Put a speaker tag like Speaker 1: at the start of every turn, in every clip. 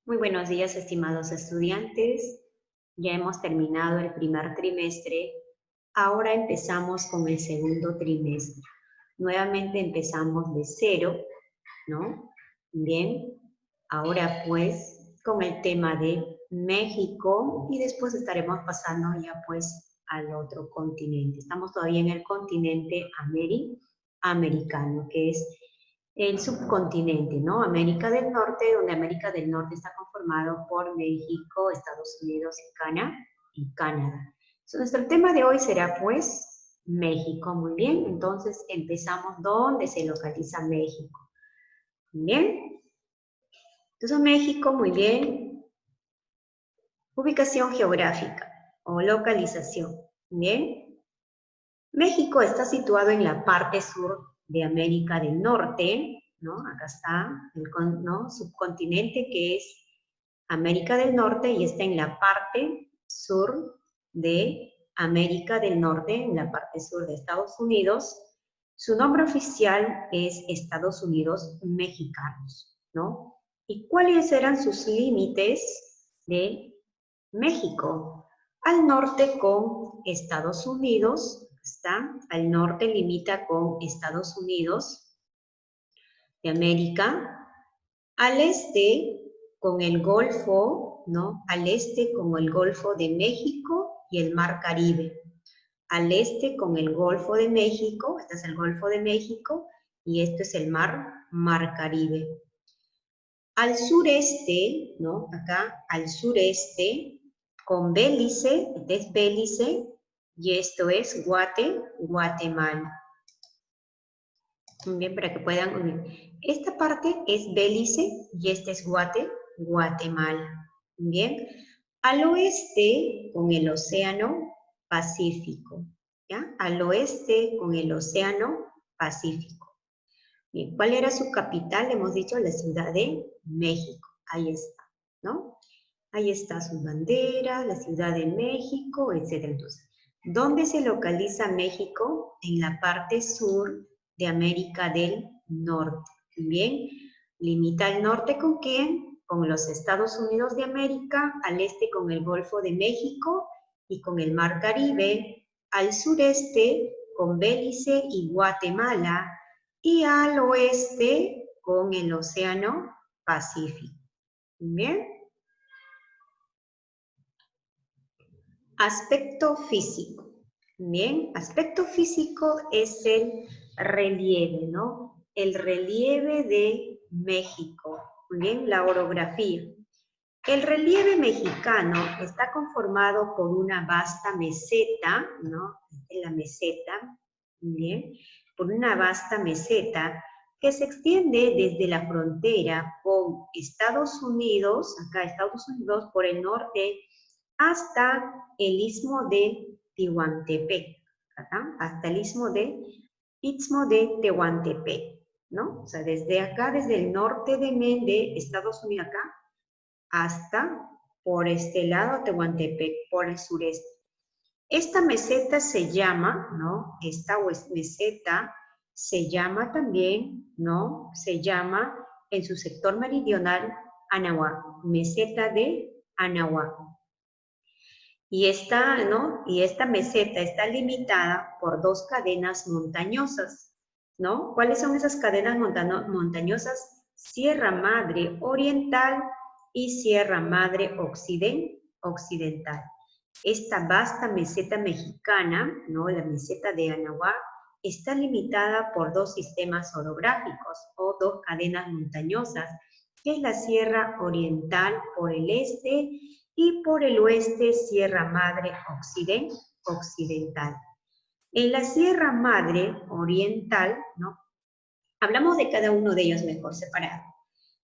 Speaker 1: Muy buenos días, estimados estudiantes. Ya hemos terminado el primer trimestre. Ahora empezamos con el segundo trimestre. Nuevamente empezamos de cero, ¿no? Bien. Ahora pues con el tema de México y después estaremos pasando ya pues al otro continente. Estamos todavía en el continente americano, que es el subcontinente, ¿no? América del Norte, donde América del Norte está conformado por México, Estados Unidos y Canadá. So, nuestro tema de hoy será, pues, México. Muy bien, entonces empezamos. ¿Dónde se localiza México? Bien. Entonces, México, muy bien. Ubicación geográfica o localización. Bien. México está situado en la parte sur de América del Norte, ¿no? Acá está el subcontinente que es América del Norte y está en la parte sur de América del Norte, en la parte sur de Estados Unidos. Su nombre oficial es Estados Unidos Mexicanos, ¿no? ¿Y cuáles eran sus límites de México? Al norte con Estados Unidos, está, al norte limita con Estados Unidos de América, al este con el Golfo, ¿no? Al este con el Golfo de México y el Mar Caribe. Al este con el Golfo de México, este es el Golfo de México y este es el Mar Caribe. Al sureste, ¿no? Acá, al sureste, con Belice, este es Belice, y esto es Guatemala. Muy bien, para que puedan unir. Esta parte es Belice y este es Guatemala. Muy bien. Al oeste, con el Océano Pacífico. ¿Ya? Al oeste, con el Océano Pacífico. Bien, ¿cuál era su capital? Hemos dicho la Ciudad de México. Ahí está, ¿no? Ahí está su bandera, la Ciudad de México, etc. Entonces, ¿dónde se localiza México? En la parte sur de América del Norte. Bien, limita al norte ¿con quién? Con los Estados Unidos de América, al este con el Golfo de México y con el Mar Caribe, al sureste con Belice y Guatemala, y al oeste con el Océano Pacífico. Bien. Aspecto físico. Bien, aspecto físico es el relieve, ¿no? El relieve de México. Muy bien, la orografía. El relieve mexicano está conformado por una vasta meseta, ¿no? La meseta, bien, por una vasta meseta que se extiende desde la frontera con Estados Unidos, acá Estados Unidos por el norte, hasta el istmo de Tehuantepec, ¿verdad? Hasta el istmo de Tehuantepec, ¿no? O sea, desde acá, desde el norte de Estados Unidos acá, hasta por este lado Tehuantepec, por el sureste. Esta meseta se llama, ¿no? Esta meseta se llama también, ¿no? Se llama en su sector meridional Anahuac, meseta de Anahuac. Y esta, ¿no? Y esta meseta está limitada por dos cadenas montañosas, ¿no? ¿Cuáles son esas cadenas montañosas? Sierra Madre Oriental y Sierra Madre Occidental. Esta vasta meseta mexicana, ¿no? La meseta de Anahuac, está limitada por dos sistemas orográficos o dos cadenas montañosas, que es la Sierra Oriental por el este y por el oeste Sierra Madre Occidental. En la Sierra Madre Oriental, ¿no? Hablamos de cada uno de ellos mejor separado.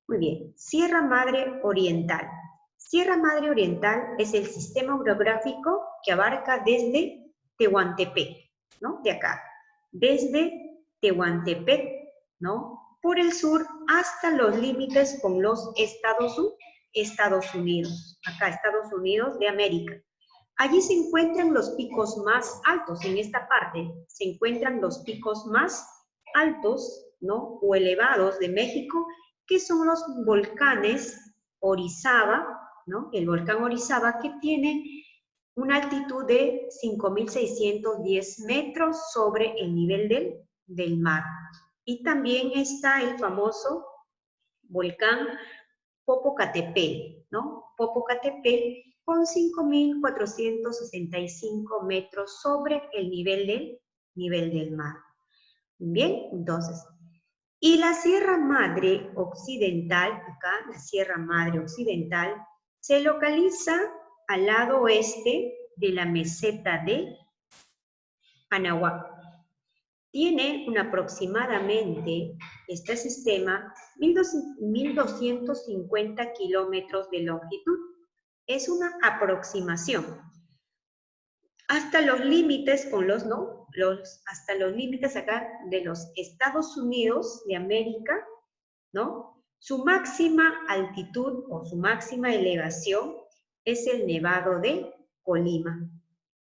Speaker 1: Muy bien, Sierra Madre Oriental. Sierra Madre Oriental es el sistema orográfico que abarca desde Tehuantepec, ¿no? De acá, desde Tehuantepec, ¿no? Por el sur hasta los límites con los Estados Unidos, acá Estados Unidos de América. Allí se encuentran los picos más altos, en esta parte se encuentran los picos más altos, ¿no? O elevados de México, que son los volcanes Orizaba, ¿no? El volcán Orizaba, que tiene una altitud de 5.610 metros sobre el nivel del mar. Y también está el famoso volcán Popocatépetl, ¿no? Popocatépetl con 5.465 metros sobre el nivel del mar. Bien, entonces, y la Sierra Madre Occidental, acá la Sierra Madre Occidental, se localiza al lado oeste de la meseta de Anahuac. Tiene aproximadamente, este sistema, 1.250 kilómetros de longitud. Es una aproximación. Hasta los límites con hasta los límites acá de los Estados Unidos de América, ¿no? Su máxima altitud o su máxima elevación es el Nevado de Colima.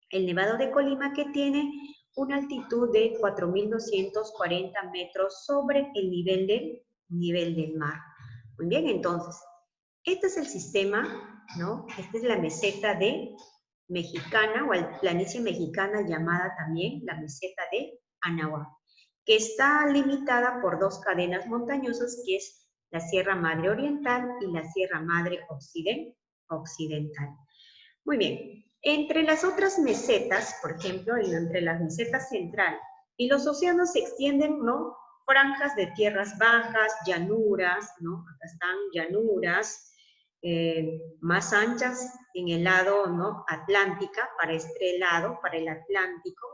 Speaker 1: El Nevado de Colima, que tiene una altitud de 4.240 metros sobre el nivel del mar. Muy bien, entonces, este es el sistema, ¿no? Esta es la meseta de mexicana o la planicie mexicana, llamada también la meseta de Anahuac, que está limitada por dos cadenas montañosas, que es la Sierra Madre Oriental y la Sierra Madre Occidental. Muy bien. Entre las otras mesetas, por ejemplo, entre las mesetas central y los océanos se extienden, ¿no?, franjas de tierras bajas, llanuras, ¿no? Acá están llanuras más anchas en el lado, ¿no?, atlántica, para este lado, para el Atlántico,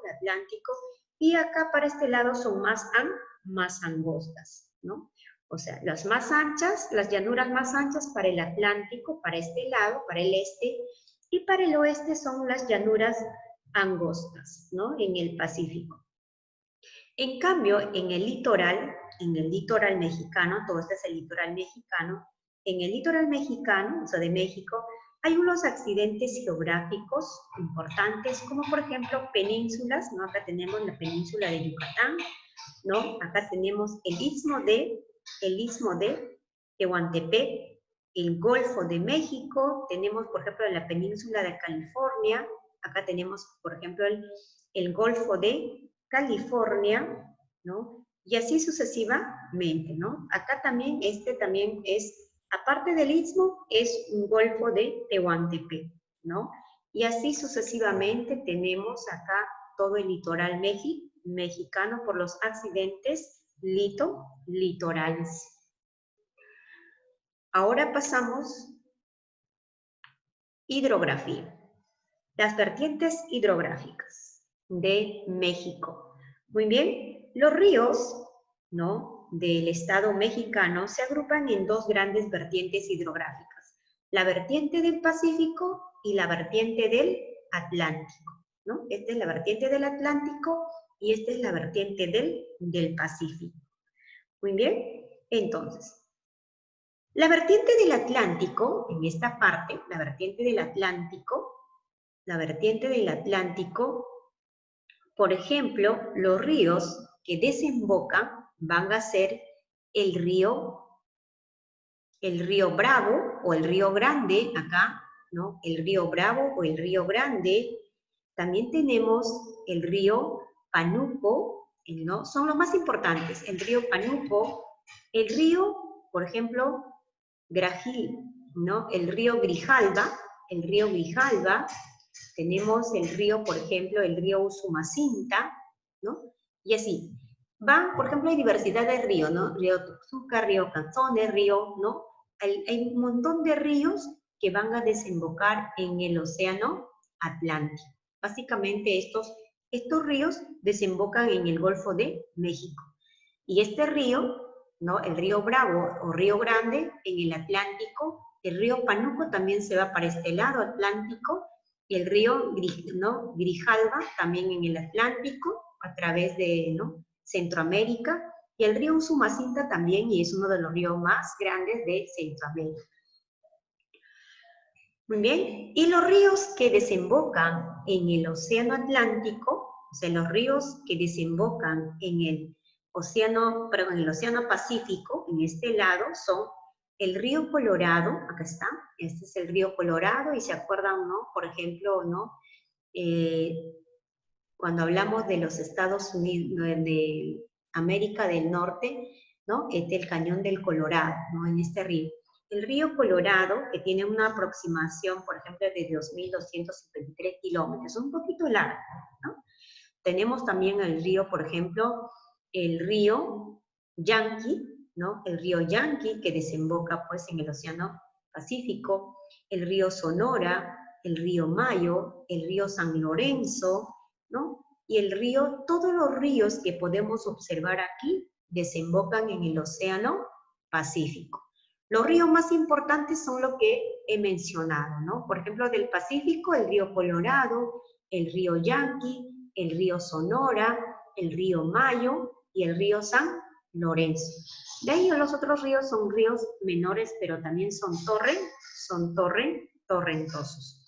Speaker 1: y acá para este lado son más angostas, ¿no? O sea, las más anchas, las llanuras más anchas para el Atlántico, para este lado, para el este, y para el oeste son las llanuras angostas, ¿no?, en el Pacífico. En cambio, en el litoral mexicano, todo este es el litoral mexicano, en el litoral mexicano, o sea, de México, hay unos accidentes geográficos importantes, como por ejemplo penínsulas, ¿no? Acá tenemos la península de Yucatán, ¿no? Acá tenemos el istmo de Tehuantepec, el Golfo de México, tenemos, por ejemplo, la península de California, acá tenemos, por ejemplo, el Golfo de California, ¿no? Y así sucesivamente, ¿no? Acá también, también es, aparte del istmo, es un Golfo de Tehuantepec, ¿no? Y así sucesivamente tenemos acá todo el litoral mexicano por los accidentes litorales. Ahora pasamos hidrografía. Las vertientes hidrográficas de México. Muy bien, los ríos, ¿no?, del estado mexicano se agrupan en dos grandes vertientes hidrográficas. La vertiente del Pacífico y la vertiente del Atlántico, ¿no? Esta es la vertiente del Atlántico y esta es la vertiente del Pacífico. Muy bien, entonces, la vertiente del Atlántico, en esta parte, la vertiente del Atlántico, por ejemplo, los ríos que desembocan van a ser el río Bravo o el río Grande, acá, ¿no? El río Bravo o el río Grande. También tenemos el río Panuco, ¿no? Son los más importantes, el río Panuco, el río, por ejemplo, Grajil, ¿no? El río Grijalba, tenemos el río, por ejemplo, el río Usumacinta, ¿no? Y así. Van, por ejemplo, hay diversidad de ríos, ¿no? Río Tuxuca, río Canzones, ¿no? Hay un montón de ríos que van a desembocar en el océano Atlántico. Básicamente estos ríos desembocan en el Golfo de México. Y este río, ¿no?, el río Bravo o río Grande en el Atlántico, el río Panuco también se va para este lado atlántico, y el río, ¿no?, Grijalba también en el Atlántico, a través de, ¿no?, Centroamérica, y el río Usumacinta también, y es uno de los ríos más grandes de Centroamérica. Muy bien, y los ríos que desembocan en el océano Atlántico, o sea, los ríos que desembocan en el océano Pacífico, en este lado, son el río Colorado, acá está, este es el río Colorado, y se acuerdan, ¿no? Por ejemplo, ¿no? Cuando hablamos de los Estados Unidos, de América del Norte, ¿no? Es del Cañón del Colorado, ¿no? En este río. El río Colorado, que tiene una aproximación, por ejemplo, de 2.253 kilómetros, un poquito largo, ¿no? Tenemos también el río, por ejemplo, el río Yanqui, ¿no? El río Yanqui, que desemboca, pues, en el Océano Pacífico, el río Sonora, el río Mayo, el río San Lorenzo, ¿no? Y el río, todos los ríos que podemos observar aquí desembocan en el Océano Pacífico. Los ríos más importantes son los que he mencionado, ¿no? Por ejemplo, del Pacífico, el río Colorado, el río Yanqui, el río Sonora, el río Mayo y el río San Lorenzo. De ahí los otros ríos son ríos menores, pero también son torrentosos.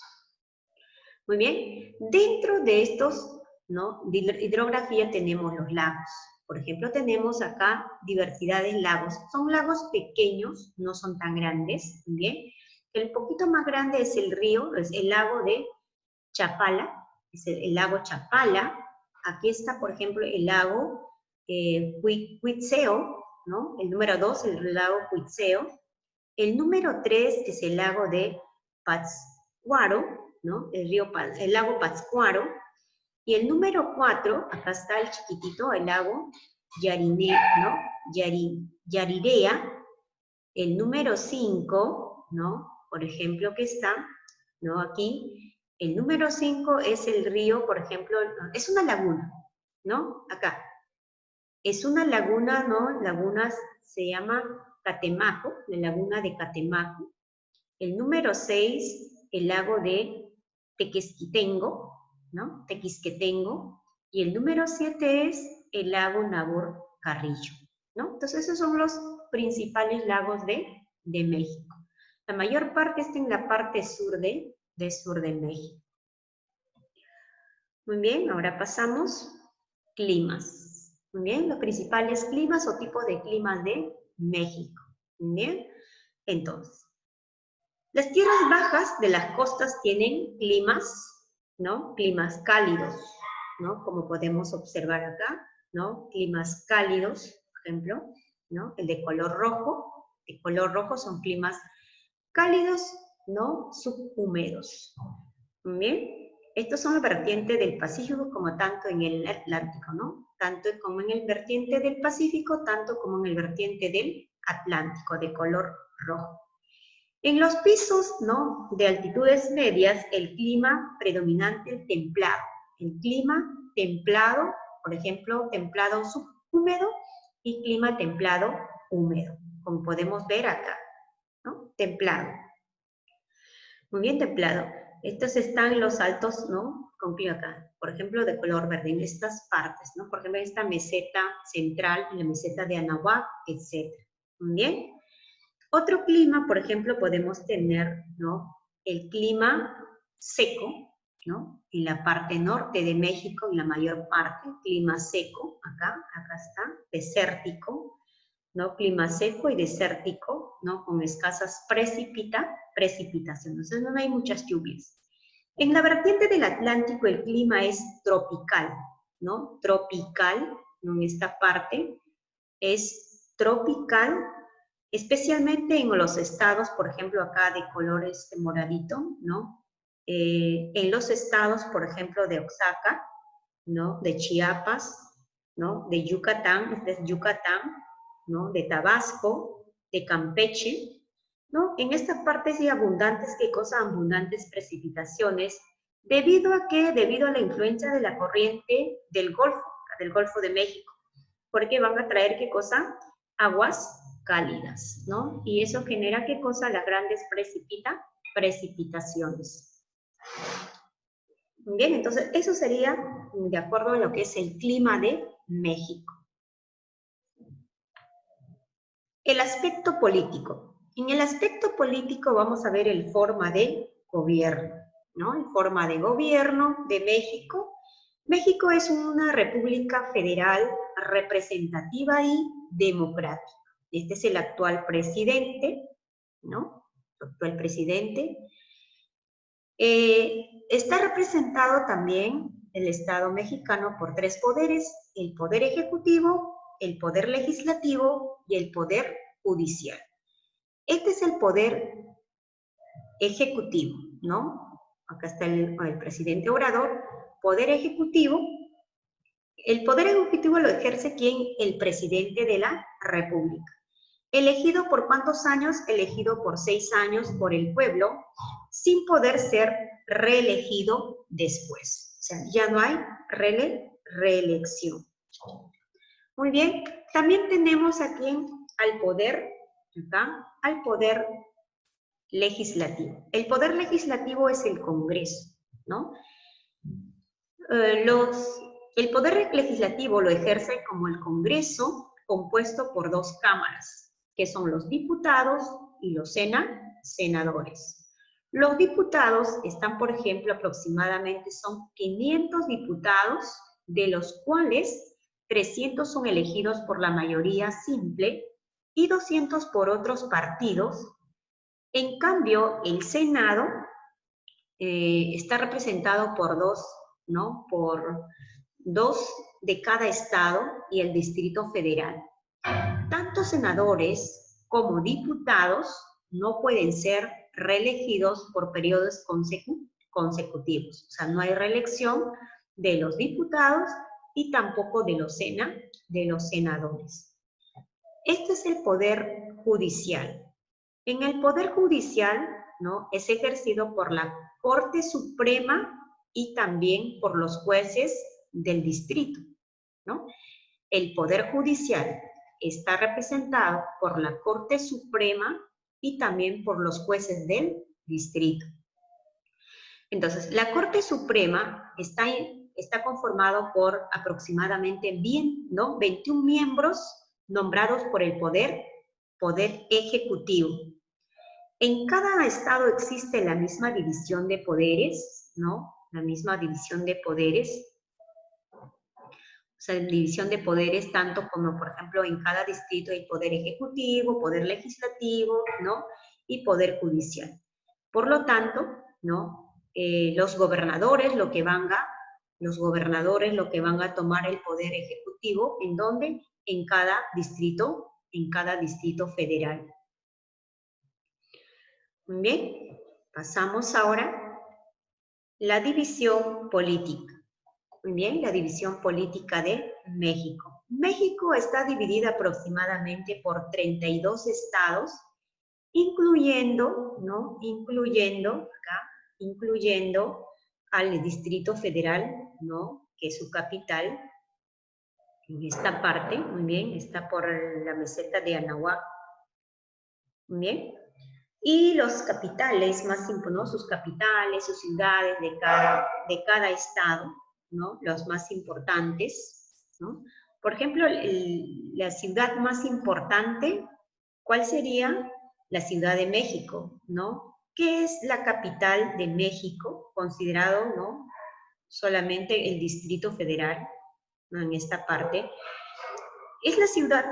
Speaker 1: Muy bien, dentro de estos, ¿no? De hidrografía tenemos los lagos. Por ejemplo, tenemos acá diversidad de lagos. Son lagos pequeños, no son tan grandes, muy bien. El poquito más grande es el río, es el lago de Chapala, es el lago Chapala. Aquí está, por ejemplo, el lago Cuitzeo, ¿no? El número 2, el lago Cuitzeo. El número 3 es el lago de Pátzcuaro, ¿no? El lago Pátzcuaro. Y el número 4, acá está el chiquitito, el lago Yariné, ¿no? Yarirea. El número 5, ¿no? Por ejemplo, que está, ¿no? Aquí, el número 5 es el río, por ejemplo, es una laguna, ¿no? Acá. Es una laguna, ¿no? Lagunas se llama Catemaco, la laguna de Catemaco. El número 6, el lago de Tequisquitengo, ¿no? Tequisquetengo. Y el número 7 es el lago Nabor Carrillo, ¿no? Entonces esos son los principales lagos de México. La mayor parte está en la parte sur de México. Muy bien, ahora pasamos climas. Muy bien, los principales climas o tipos de climas de México. Muy bien, entonces, las tierras bajas de las costas tienen climas, ¿no? Climas cálidos, ¿no? Como podemos observar acá, ¿no? Climas cálidos, por ejemplo, ¿no? El de color rojo. De color rojo son climas cálidos, ¿no? Subhúmedos. Muy bien. Estos son los vertientes del Pacífico como tanto en el Atlántico, ¿no? Tanto como en el vertiente del Pacífico, tanto como en el vertiente del Atlántico, de color rojo. En los pisos, ¿no? De altitudes medias, el clima predominante es templado. El clima templado, por ejemplo, templado subhúmedo y clima templado húmedo, como podemos ver acá, ¿no? Templado. Muy bien templado. Estos están en los altos, ¿no? Con acá, por ejemplo, de color verde, en estas partes, ¿no? Por ejemplo, esta meseta central, la meseta de Anahuac, etc. Muy bien. Otro clima, por ejemplo, podemos tener, ¿no? El clima seco, ¿no? En la parte norte de México, en la mayor parte, clima seco, acá está, desértico, ¿no? Clima seco y desértico, ¿no? Con escasas precipitaciones, entonces no hay muchas lluvias. En la vertiente del Atlántico el clima es tropical, ¿no? Tropical, ¿no? En esta parte es tropical, especialmente en los estados, por ejemplo, acá de color moradito, ¿no? En los estados, por ejemplo, de Oaxaca, ¿no? De Chiapas, ¿no? De Yucatán, este es Yucatán, ¿no? De Tabasco, de Campeche, ¿no? En esta parte sí abundantes, ¿qué cosa? Abundantes precipitaciones, debido a la influencia de la corriente del Golfo de México, porque van a traer, ¿qué cosa? Aguas cálidas, ¿no? Y eso genera, ¿qué cosa? Las grandes precipitaciones. Bien, entonces eso sería de acuerdo a lo que es el clima de México. El aspecto político. En el aspecto político vamos a ver el forma de gobierno, ¿no? El forma de gobierno de México. México es una república federal representativa y democrática. Este es el actual presidente, ¿no? El presidente. Está representado también el Estado mexicano por 3 poderes: el poder ejecutivo, el poder legislativo y el poder judicial. Este es el poder ejecutivo, ¿no? Acá está el presidente Obrador, poder ejecutivo. El poder ejecutivo lo ejerce ¿quién? El presidente de la República. ¿Elegido por cuántos años? Elegido por 6 años por el pueblo, sin poder ser reelegido después. O sea, ya no hay reelección. Muy bien, también tenemos aquí al poder, acá, al poder legislativo. El poder legislativo es el Congreso, ¿no? El poder legislativo lo ejerce como el Congreso, compuesto por 2 cámaras, que son los diputados y los senadores. Los diputados están, por ejemplo, aproximadamente son 500 diputados, de los cuales 300 son elegidos por la mayoría simple y 200 por otros partidos. En cambio, el Senado está representado por 2, ¿no? Por 2 de cada estado y el Distrito Federal. Tanto senadores como diputados no pueden ser reelegidos por periodos consecutivos. O sea, no hay reelección de los diputados y tampoco de los senadores. Este es el poder judicial. En el poder judicial, ¿no? Es ejercido por la Corte Suprema y también por los jueces del distrito, ¿no? El poder judicial está representado por la Corte Suprema y también por los jueces del distrito. Entonces, la Corte Suprema está conformado por aproximadamente 21 miembros nombrados por el poder ejecutivo. En cada estado existe la misma división de poderes, ¿no? La misma división de poderes. O sea, división de poderes tanto como, por ejemplo, en cada distrito hay poder ejecutivo, poder legislativo, ¿no? Y poder judicial. Por lo tanto, ¿no? Los gobernadores lo que van a tomar el poder ejecutivo, ¿en dónde? En cada distrito federal. Muy bien, pasamos ahora a la división política. Muy bien, la división política de México. México está dividida aproximadamente por 32 estados, incluyendo al Distrito Federal, ¿no? Que es su capital. En esta parte, muy bien, está por la meseta de Anahuac. Muy bien. Y los capitales más importantes, ¿no? Sus capitales, sus ciudades de cada estado, ¿no? Los más importantes, ¿no? Por ejemplo, la ciudad más importante, ¿cuál sería? La Ciudad de México, ¿no? ¿Qué es la capital de México? Considerado, ¿no? Solamente el Distrito Federal, ¿no? En esta parte. Es la ciudad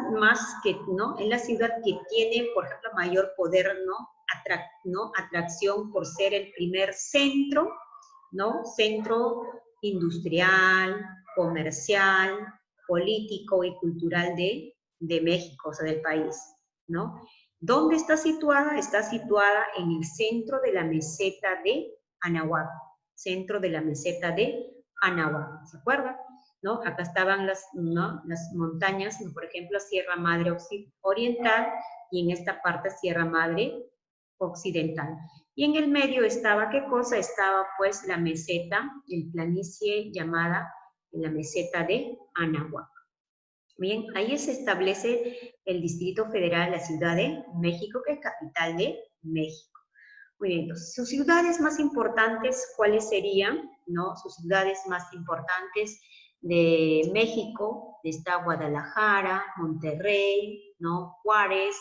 Speaker 1: ¿no? Es la ciudad que tiene, por ejemplo, mayor poder, ¿no? Atracción por ser el primer centro, ¿no? Centro industrial, comercial, político y cultural de México, o sea, del país, ¿no? ¿Dónde está situada? Está situada en el centro de la meseta de Anahuac, centro de la meseta de Anahuac, ¿se acuerdan? ¿No? Acá estaban las montañas, por ejemplo, Sierra Madre Oriental, y en esta parte Sierra Madre Occidental. Y en el medio estaba, ¿qué cosa? Estaba pues la meseta, el planicie llamada la meseta de Anahuac. Bien, ahí se establece el Distrito Federal, la Ciudad de México, que es capital de México. Muy bien, entonces, sus ciudades más importantes, ¿cuáles serían? ¿No? Sus ciudades más importantes de México, está Guadalajara, Monterrey, ¿no? Juárez,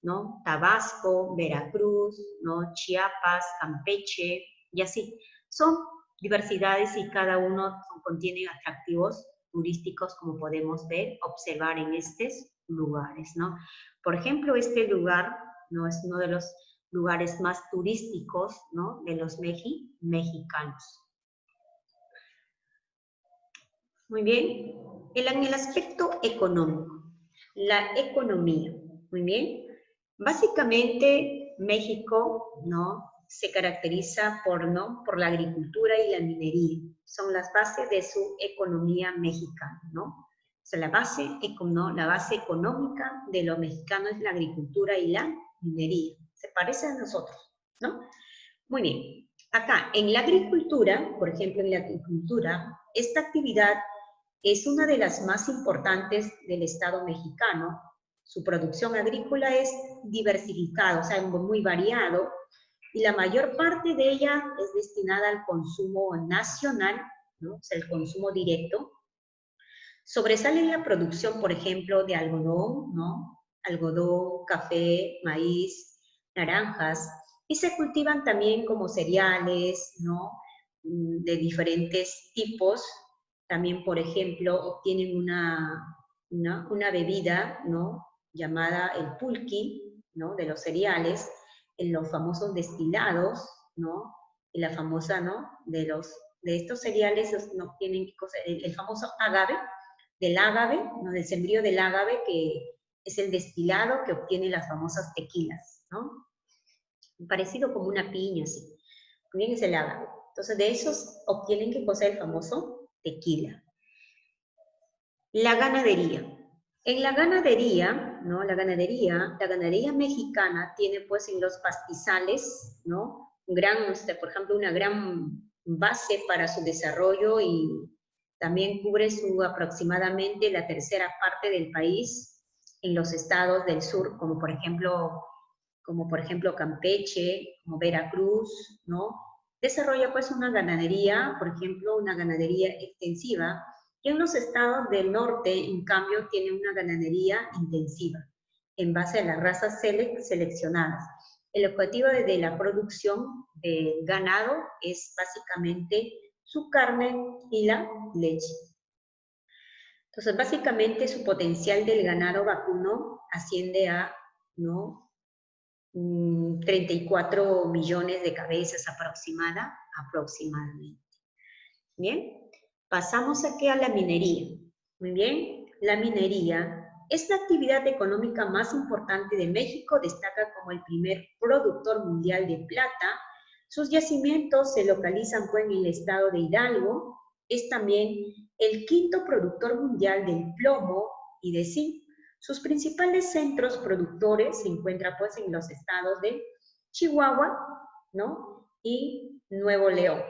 Speaker 1: ¿no? Tabasco, Veracruz, ¿no? Chiapas, Campeche, y así. Son diversidades y cada uno contiene atractivos turísticos, como podemos ver, observar en estos lugares, ¿no? Por ejemplo, este lugar, ¿no? Es uno de los lugares más turísticos, ¿no? De los mexicanos. Muy bien. En el aspecto económico, la economía, muy bien. Básicamente, México, ¿no? Se caracteriza ¿no? por la agricultura y la minería. Son las bases de su economía mexicana, ¿no? O sea, la base económica de los mexicanos es la agricultura y la minería. Se parece a nosotros, ¿no? Muy bien. Acá, en la agricultura, por ejemplo, en la agricultura, esta actividad es una de las más importantes del Estado mexicano. Su producción agrícola es diversificada, o sea, muy variado, y la mayor parte de ella es destinada al consumo nacional, ¿no? O sea, el consumo directo. Sobresale la producción, por ejemplo, de algodón, ¿no? Algodón, café, maíz, naranjas, y se cultivan también como cereales, ¿no? De diferentes tipos. También, por ejemplo, obtienen una bebida, ¿no? Llamada el pulqui, ¿no? De los cereales, en los famosos destilados, ¿no? Y la famosa, ¿no? De estos cereales, no tienen el famoso agave, del ágave, ¿no? Del sembrío del ágave, que es el destilado que obtiene las famosas tequilas, ¿no? Parecido como una piña, así. También es el ágave. Entonces, de esos obtienen, ¿qué cosa? El famoso tequila. La ganadería. En la ganadería, ¿no? La ganadería mexicana tiene, pues, en los pastizales, ¿no? Por ejemplo, una gran base para su desarrollo y también cubre aproximadamente la tercera parte del país en los estados del sur, como por ejemplo Campeche, como Veracruz, ¿no? Desarrolla pues una ganadería, por ejemplo, una ganadería extensiva, y en los estados del norte, en cambio, tiene una ganadería intensiva, en base a las razas seleccionadas. El objetivo de la producción de ganado es básicamente su carne y la leche. Entonces, básicamente su potencial del ganado vacuno asciende a, ¿no? 34 millones de cabezas aproximadamente. Bien, pasamos aquí a la minería. Muy bien, la minería es la actividad económica más importante de México, destaca como el primer productor mundial de plata. Sus yacimientos se localizan pues, en el estado de Hidalgo. Es también el quinto productor mundial del plomo y de zinc. Sus principales centros productores se encuentran pues en los estados de Chihuahua, ¿no? Y Nuevo León.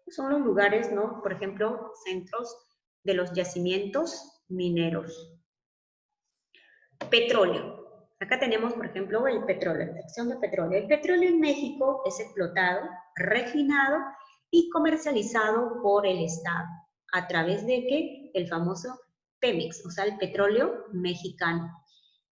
Speaker 1: Son los lugares, ¿no? Por ejemplo, centros de los yacimientos mineros. Petróleo. Acá tenemos, por ejemplo, el petróleo, la extracción de petróleo. El petróleo en México es explotado, refinado y comercializado por el Estado. ¿A través de qué? El famoso Pemex, o sea, el petróleo mexicano,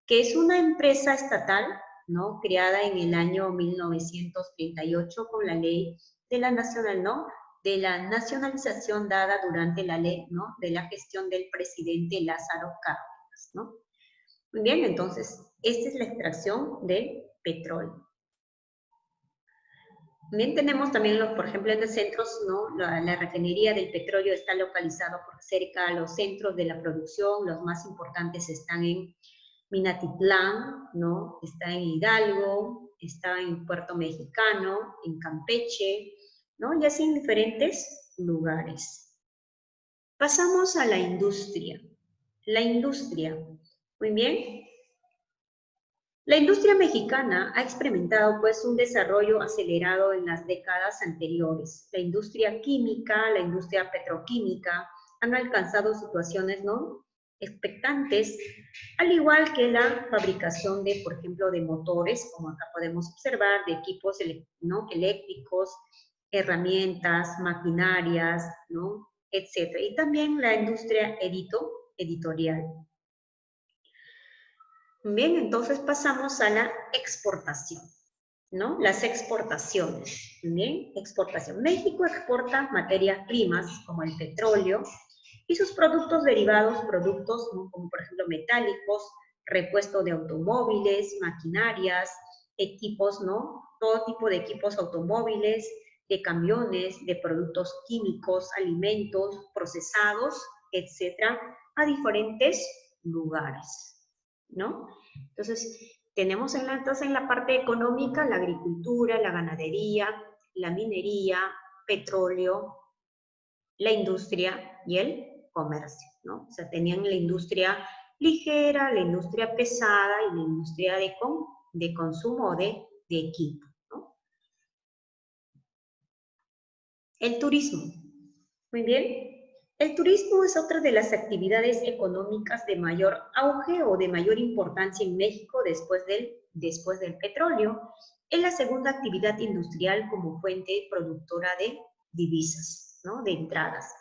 Speaker 1: que es una empresa estatal, ¿no? Creada en el año 1938 con la ley de la nacional, ¿no? De la nacionalización dada durante la ley, ¿no? De la gestión del presidente Lázaro Cárdenas, ¿no? Muy bien, entonces, esta es la extracción de petróleo. También tenemos también, por ejemplo, en los centros, ¿no? La refinería del petróleo está localizado cerca a los centros de la producción. Los más importantes están en Minatitlán, ¿no? Está en Hidalgo, está en Puerto Mexicano, en Campeche, ¿no? Y así en diferentes lugares. Pasamos a la industria. La industria, muy bien. La industria mexicana ha experimentado pues un desarrollo acelerado en las décadas anteriores. La industria química, la industria petroquímica han alcanzado situaciones, ¿no? Expectantes, al igual que la fabricación de, por ejemplo, de motores, como acá podemos observar, de equipos, ¿no? Eléctricos, herramientas, maquinarias, ¿no? Etcétera. Y también la industria editorial. Bien, entonces pasamos a la exportación, ¿no? Las exportaciones, ¿bien? Exportación. México exporta materias primas como el petróleo y sus productos derivados, productos, ¿no? Como por ejemplo metálicos, repuesto de automóviles, maquinarias, equipos, ¿no? Todo tipo de equipos automóviles, de camiones, de productos químicos, alimentos procesados, etcétera, a diferentes lugares, ¿no? Entonces, tenemos entonces en la parte económica la agricultura, la ganadería, la minería, petróleo, la industria y el comercio, ¿no? O sea, tenían la industria ligera, la industria pesada y la industria de consumo de equipo, ¿no? El turismo. Muy bien. El turismo es otra de las actividades económicas de mayor auge o de mayor importancia en México después del petróleo. Es la segunda actividad industrial como fuente productora de divisas, ¿no? De entradas.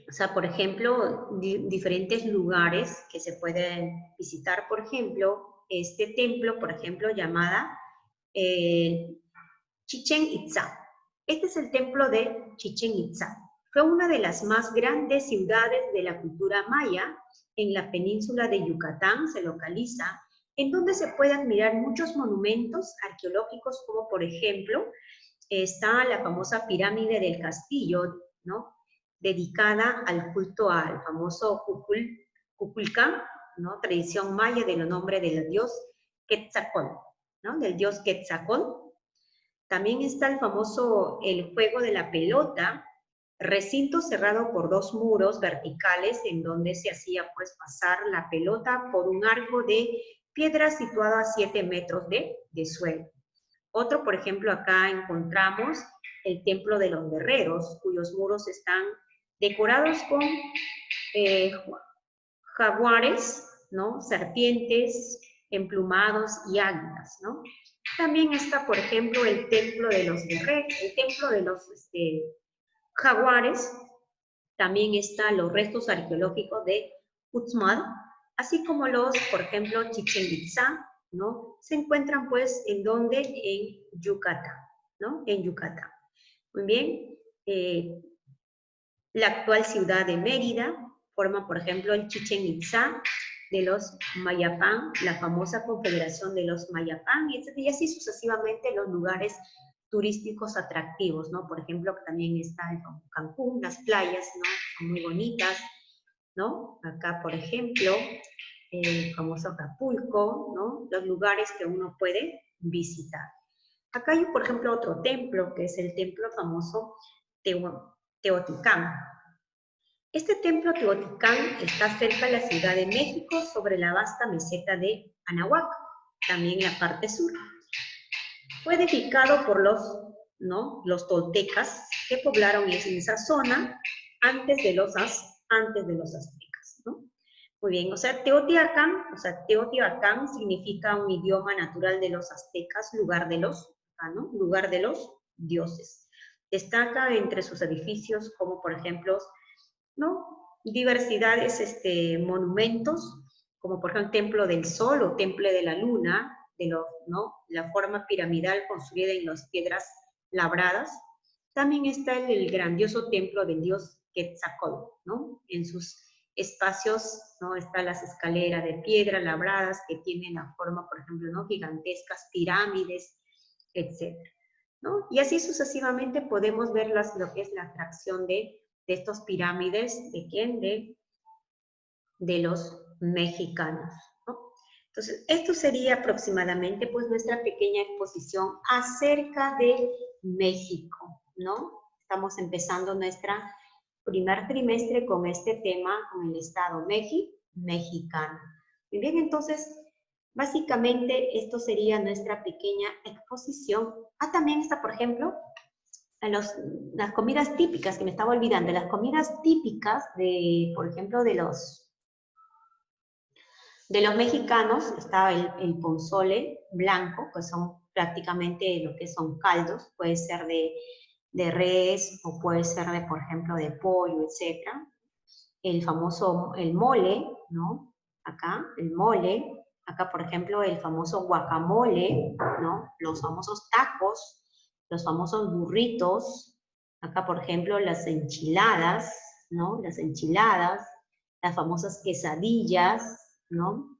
Speaker 1: O sea, por ejemplo, diferentes lugares que se pueden visitar, por ejemplo, este templo, por ejemplo, llamada Chichén Itzá. Este es el templo de Chichén Itzá. Fue una de las más grandes ciudades de la cultura maya. En la península de Yucatán se localiza, en donde se pueden admirar muchos monumentos arqueológicos, como por ejemplo, está la famosa pirámide del castillo, ¿no? Dedicada al culto al famoso Kukulcán, ¿no? Tradición maya del nombre del dios Quetzalcóatl, ¿no? Del dios Quetzalcóatl. También está el juego de la pelota, recinto cerrado por dos muros verticales en donde se hacía pues pasar la pelota por un arco de piedra situado a 7 metros de suelo. Otro, por ejemplo, acá encontramos el Templo de los Guerreros, cuyos muros están decorados con jaguares, ¿no? Serpientes, emplumados y águilas, ¿no? También está, por ejemplo, el Templo de los Guerreros, el Templo de los jaguares. También están los restos arqueológicos de Uxmal, así como los, por ejemplo, Chichén Itzá, ¿no? Se encuentran, pues, ¿en dónde? En Yucatán, ¿no? En Yucatán. Muy bien. La actual ciudad de Mérida forma, por ejemplo, el Chichén Itzá de los Mayapán, la famosa confederación de los Mayapán, y así sucesivamente los lugares turísticos atractivos, ¿no? Por ejemplo, también está el Cancún, las playas, ¿no? Son muy bonitas, ¿no? Acá, por ejemplo, el famoso Acapulco, ¿no? Los lugares que uno puede visitar. Acá hay, por ejemplo, otro templo, que es el templo famoso Teotihuacán. Este templo Teotihuacán está cerca de la Ciudad de México, sobre la vasta meseta de Anahuac, también en la parte sur. Fue edificado por los toltecas que poblaron esa zona antes de los aztecas, ¿no? Muy bien, o sea, Teotihuacán significa un idioma natural de los aztecas, lugar de los dioses. Destaca entre sus edificios como, por ejemplo, ¿no? Diversidades, monumentos, como por ejemplo el Templo del Sol o Templo de la Luna, ¿no? La forma piramidal construida en las piedras labradas. También está el grandioso templo del dios Quetzalcóatl, ¿no? En sus espacios, ¿no? Están las escaleras de piedra labradas que tienen la forma, por ejemplo, ¿no? Gigantescas pirámides, etc., ¿no? Y así sucesivamente podemos ver lo que es la atracción de estos pirámides, ¿de quién? De los mexicanos, ¿no? Entonces, esto sería aproximadamente pues nuestra pequeña exposición acerca de México, ¿no? Estamos empezando nuestro primer trimestre con este tema, con el Estado mexicano. Muy bien, entonces, básicamente esto sería nuestra pequeña exposición. También está, por ejemplo, las comidas típicas, que me estaba olvidando, las comidas típicas por ejemplo, de los mexicanos, está el pozole blanco, que son prácticamente lo que son caldos, puede ser de res o puede ser por ejemplo, de pollo, etc. El mole, ¿no? Acá, el mole. Acá, por ejemplo, el famoso guacamole, ¿no? Los famosos tacos, los famosos burritos. Acá, por ejemplo, las enchiladas, ¿no? Las enchiladas, las famosas quesadillas, ¿no?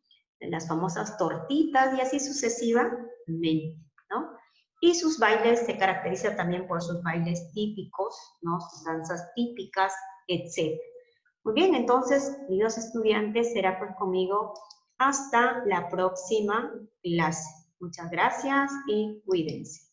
Speaker 1: las famosas tortitas y así sucesivamente, ¿no? Y sus bailes se caracterizan también por sus bailes típicos, ¿no? Sus danzas típicas, etc. Muy bien, entonces, queridos estudiantes, será pues conmigo hasta la próxima clase. Muchas gracias y cuídense.